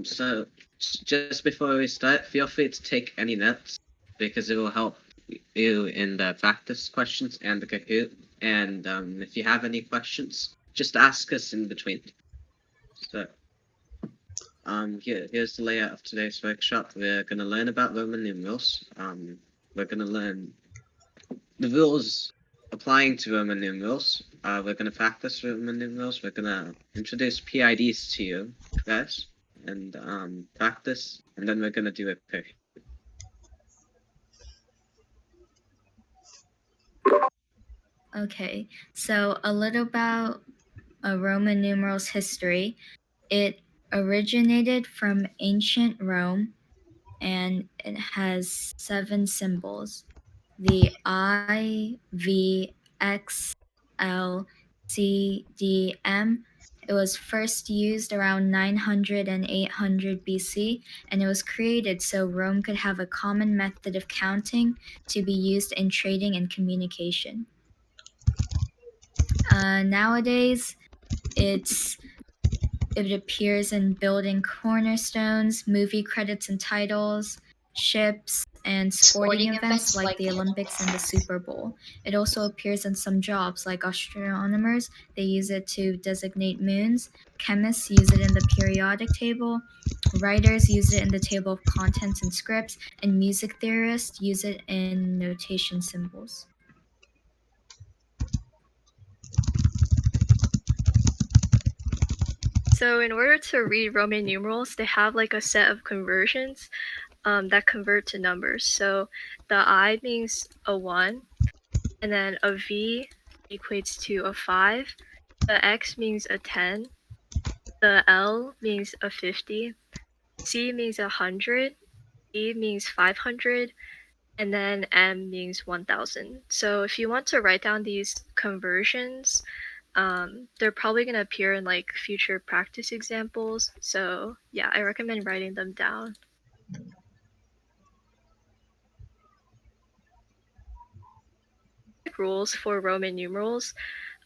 So just before we start, feel free to take any notes because it will help you in the practice questions and the Kahoot. And if you have any questions, just ask us in between. So here's the layout of today's workshop. We're going to learn about Roman numerals. We're going to learn the rules applying to Roman numerals. We're going to practice Roman numerals. We're going to introduce PIDs to you guys and practice, and then we're going to do a pick. Okay, so a little about Roman numerals history. It originated from ancient Rome, and it has 7 symbols: the I, V, X, L, C, D, M. It was first used around 900 and 800 BC, and it was created so Rome could have a common method of counting to be used in trading and communication. Nowadays, it appears in building cornerstones, movie credits and titles, ships, and sporting events like the Olympics and the Super Bowl. It also appears in some jobs like astronomers. They use it to designate moons. Chemists use it in the periodic table. Writers use it in the table of contents and scripts, and music theorists use it in notation symbols. So in order to read Roman numerals, they have like a set of conversions that convert to numbers. So the I means a 1, and then a V equates to a 5. The X means a 10. The L means a 50. C means 100. E means 500. And then M means 1000. So if you want to write down these conversions, they're probably going to appear in like future practice examples. So yeah, I recommend writing them down. Rules for Roman numerals.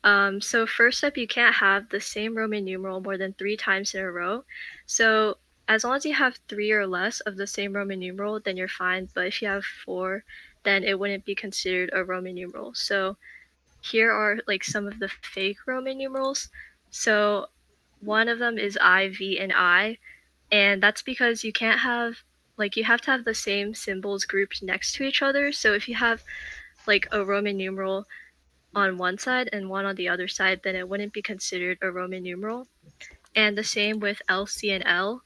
So first up, you can't have the same Roman numeral more than 3 times in a row. So as long as you have 3 or less of the same Roman numeral, then you're fine. But if you have 4, then it wouldn't be considered a Roman numeral. So here are like some of the fake Roman numerals. So one of them is I, V, and I, and that's because you can't have, like, you have to have the same symbols grouped next to each other. So if you have like a Roman numeral on one side and one on the other side, then it wouldn't be considered a Roman numeral. And the same with L, C, and L.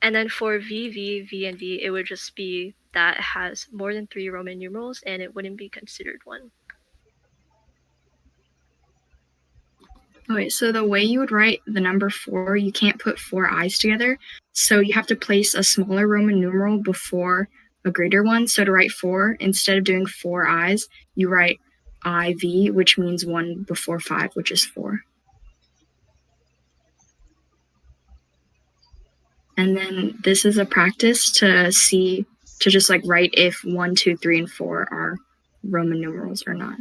And then for V, V, V, and V, it would just be that it has more than 3 Roman numerals and it wouldn't be considered one. Okay, so the way you would write the number 4, you can't put 4 I's together. So you have to place a smaller Roman numeral before a greater one. So to write 4, instead of doing 4 I's, you write IV, which means 1 before 5, which is 4. And then this is a practice to just like write if 1, 2, 3, and 4 are Roman numerals or not.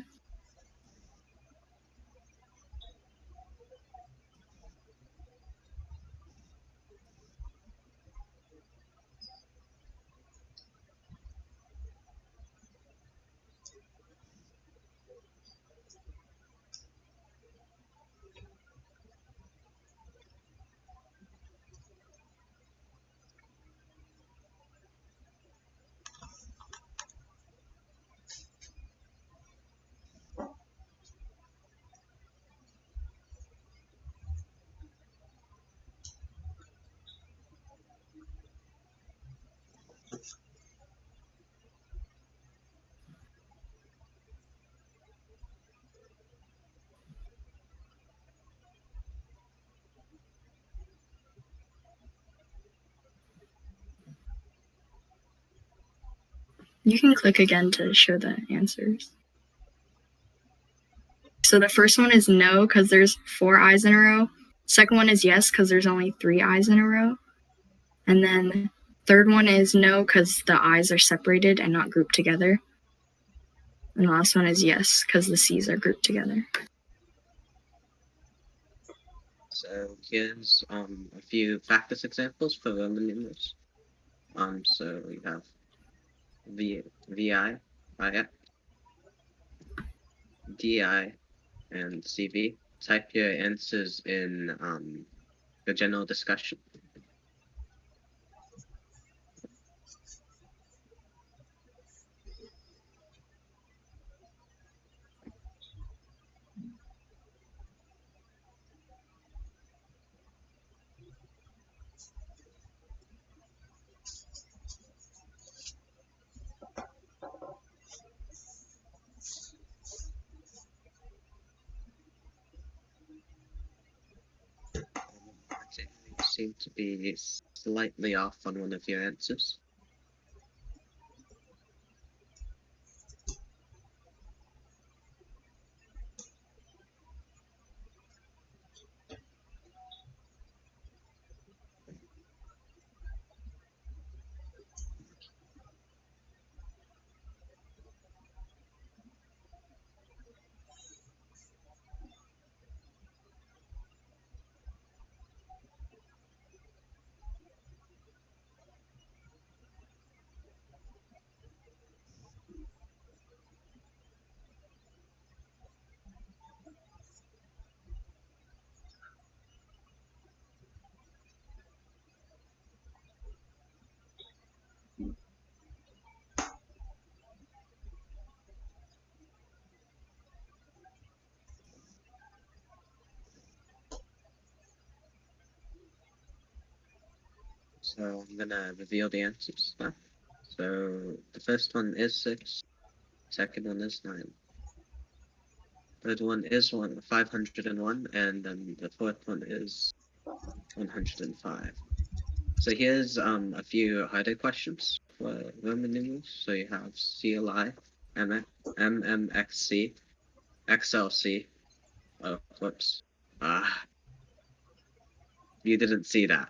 You can click again to show the answers. So the first one is no, because there's 4 I's in a row. Second one is yes, because there's only 3 I's in a row. And then third one is no, because the I's are separated and not grouped together. And the last one is yes, because the C's are grouped together. So here's a few practice examples for Roman numerals. So we have VI, IX, DI, and CV. Type your answers in the general discussion. You seem to be slightly off on one of your answers. So I'm gonna reveal the answers now. So the first one is 6, second one is 9, third one is 501, and then the fourth one is 105. So here's a few harder questions for Roman numerals. So you have CLI, MMXC, XLC. Oh, whoops. Ah, you didn't see that.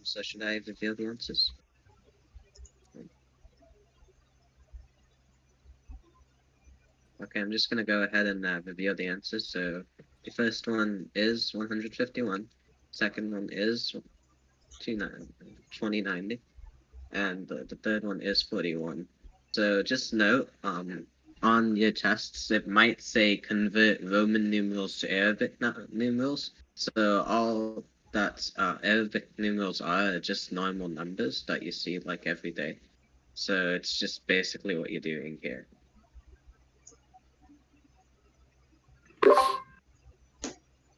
So should I reveal the answers? Okay, I'm just gonna go ahead and reveal the answers. So the first one is 151, second one is 2090, and the third one is 41. So just note, on your tests, it might say convert Roman numerals to Arabic numerals. So all that Arabic numerals are just normal numbers that you see like every day. So it's just basically what you're doing here.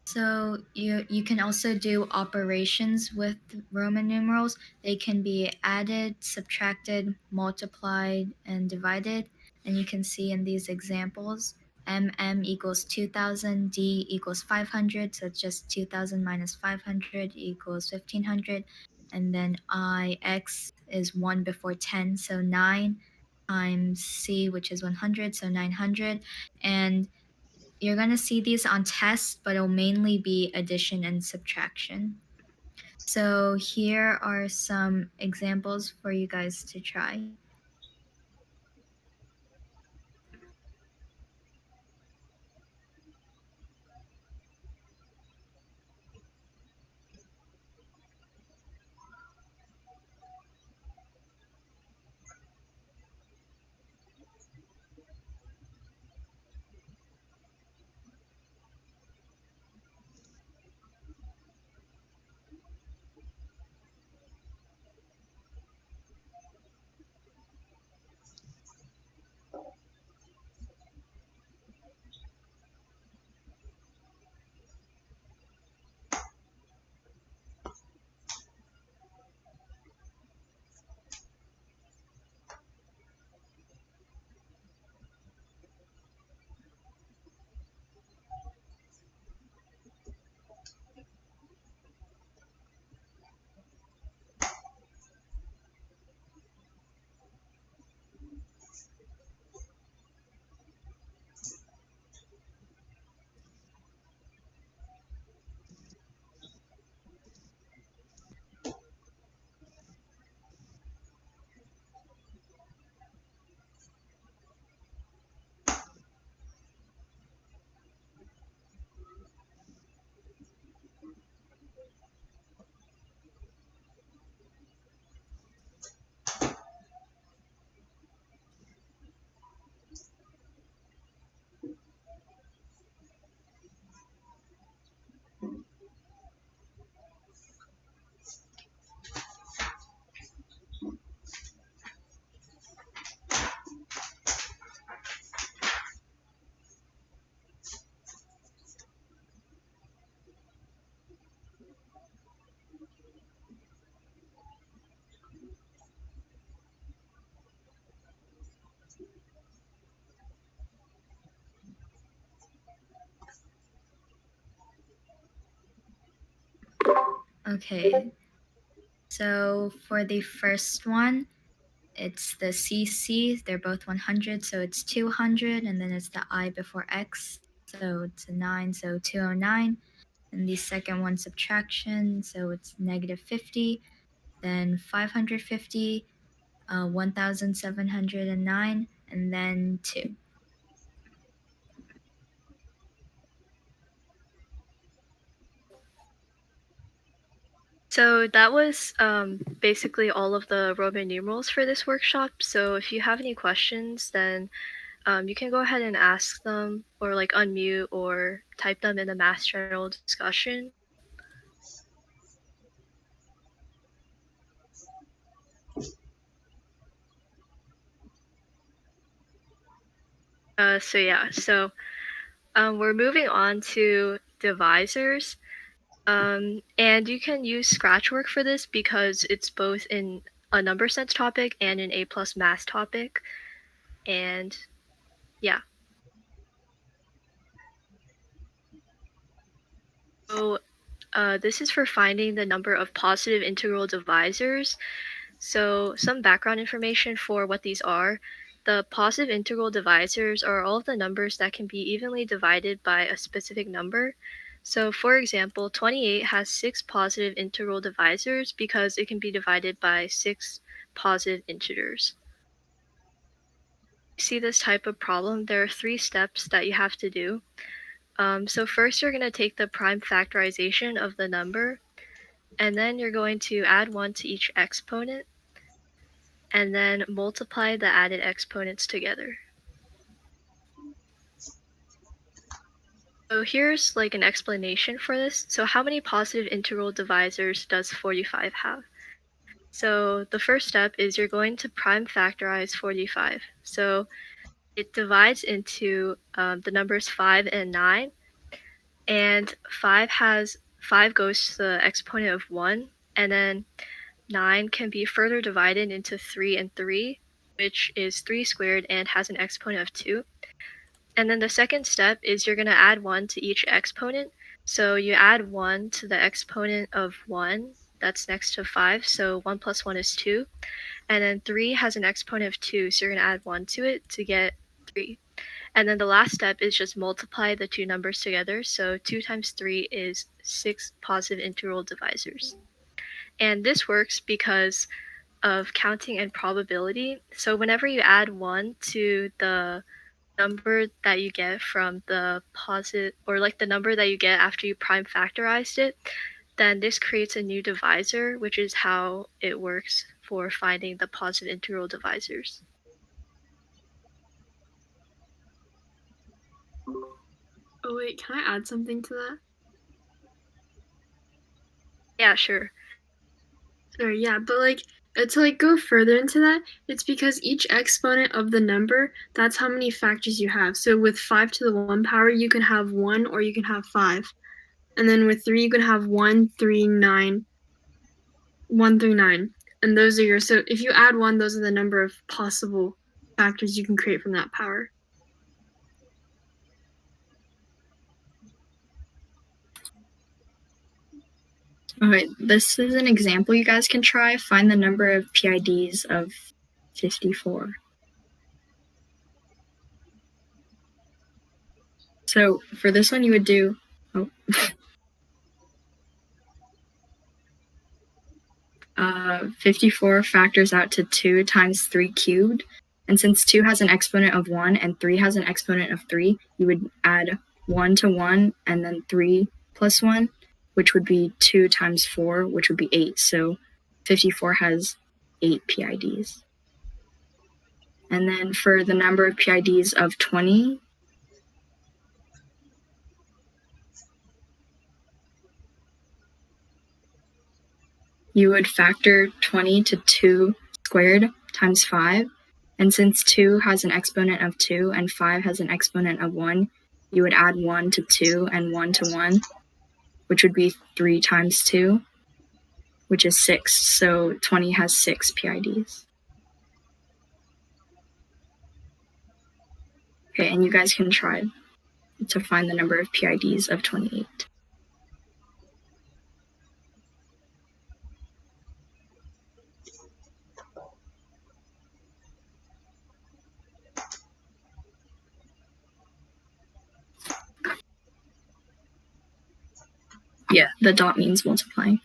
So you can also do operations with Roman numerals. They can be added, subtracted, multiplied, and divided. And you can see in these examples, MM equals 2000, D equals 500, so it's just 2000 minus 500 equals 1500. And then IX is 1 before 10, so 9 times C, which is 100, so 900. And you're going to see these on tests, but it'll mainly be addition and subtraction. So here are some examples for you guys to try. Okay. So for the first one, it's the CC. They're both 100, so it's 200, and then it's the I before X, so it's a 9, so 209. And the second one, subtraction, so it's negative 50, then 550, 1709, and then 2. So that was basically all of the Roman numerals for this workshop. So if you have any questions, then you can go ahead and ask them, or like unmute or type them in the Math General discussion. So we're moving on to divisors. And you can use Scratchwork for this because it's both in a number sense topic and an A+ math topic. And yeah. So this is for finding the number of positive integral divisors. So some background information for what these are. The positive integral divisors are all of the numbers that can be evenly divided by a specific number. So for example, 28 has 6 positive integral divisors because it can be divided by 6 positive integers. See this type of problem, there are 3 steps that you have to do. So first you're going to take the prime factorization of the number, and then you're going to add 1 to each exponent, and then multiply the added exponents together. So here's like an explanation for this. So how many positive integral divisors does 45 have? So the first step is you're going to prime factorize 45. So it divides into the numbers 5 and 9, and 5 goes to the exponent of 1, and then 9 can be further divided into 3 and 3, which is 3 squared and has an exponent of 2. And then the second step is you're going to add 1 to each exponent. So you add 1 to the exponent of 1, that's next to 5, so 1 plus 1 is 2. And then 3 has an exponent of 2, so you're going to add 1 to it to get 3. And then the last step is just multiply the two numbers together. So 2 times 3 is 6 positive integral divisors. And this works because of counting and probability. So whenever you add 1 to the number that you get from the positive, or like the number that you get after you prime factorized it, then this creates a new divisor, which is how it works for finding the positive integral divisors. Oh wait, can I add something to that? Yeah, sure. Sorry, yeah, but like to like go further into that, it's because each exponent of the number, that's how many factors you have. So with 5 to the 1 power, you can have 1 or you can have 5. And then with 3, you can have 1, 3, 9. 1 through 9. And those are your, so if you add 1, those are the number of possible factors you can create from that power. Okay, this is an example you guys can try. Find the number of PIDs of 54. So for this one, you would do, 54 factors out to 2 times 3 cubed. And since 2 has an exponent of 1 and 3 has an exponent of 3, you would add 1 to 1 and then 3 plus 1, which would be 2 times 4, which would be 8. So 54 has 8 PIDs. And then for the number of PIDs of 20, you would factor 20 to 2 squared times 5. And since 2 has an exponent of 2 and 5 has an exponent of 1, you would add 1 to 2 and 1 to 1, which would be 3 times 2, which is 6. So 20 has 6 PIDs. Okay, and you guys can try to find the number of PIDs of 28. Yeah, the dot means multiplying.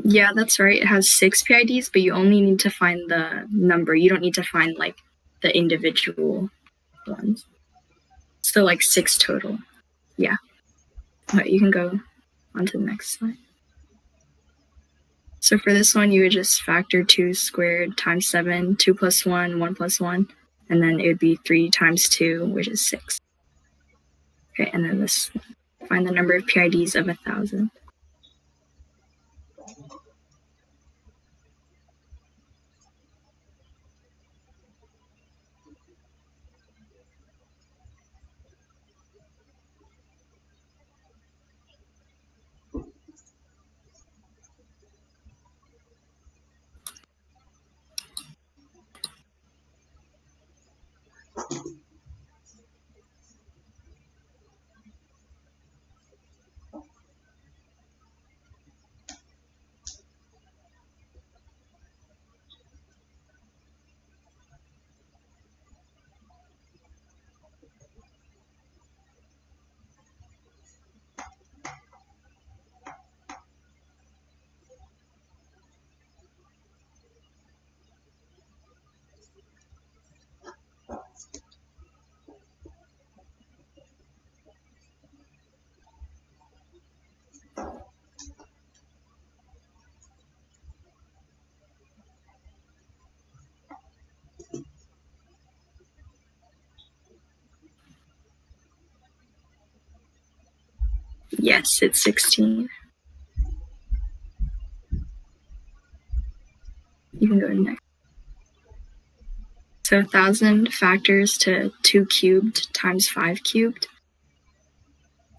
Yeah, that's right. It has 6 PIDs, but you only need to find the number. You don't need to find like the individual ones. So like 6 total. Yeah. But you can go on to the next slide. So for this one, you would just factor 2 squared times 7, 2 plus 1, 1 plus 1, and then it would be 3 times 2, which is 6. Okay, and then this, find the number of PIDs of 1,000. Yes, it's 16. You can go to next. So 1,000 factors to 2 cubed times 5 cubed,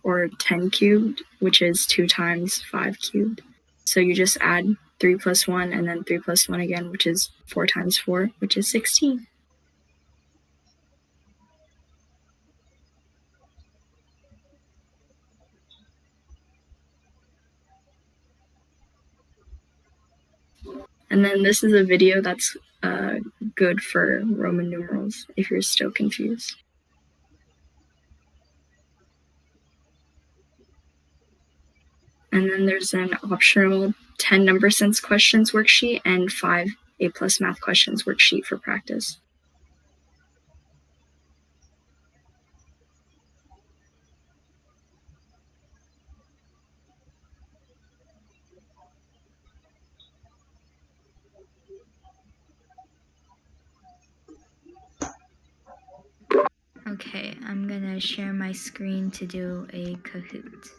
or 10 cubed, which is 2 times 5 cubed. So you just add 3 plus 1 and then 3 plus 1 again, which is 4 times 4, which is 16. And then this is a video that's good for Roman numerals if you're still confused. And then there's an optional 10 number sense questions worksheet and 5 A+ math questions worksheet for practice. Okay, I'm gonna share my screen to do a Kahoot.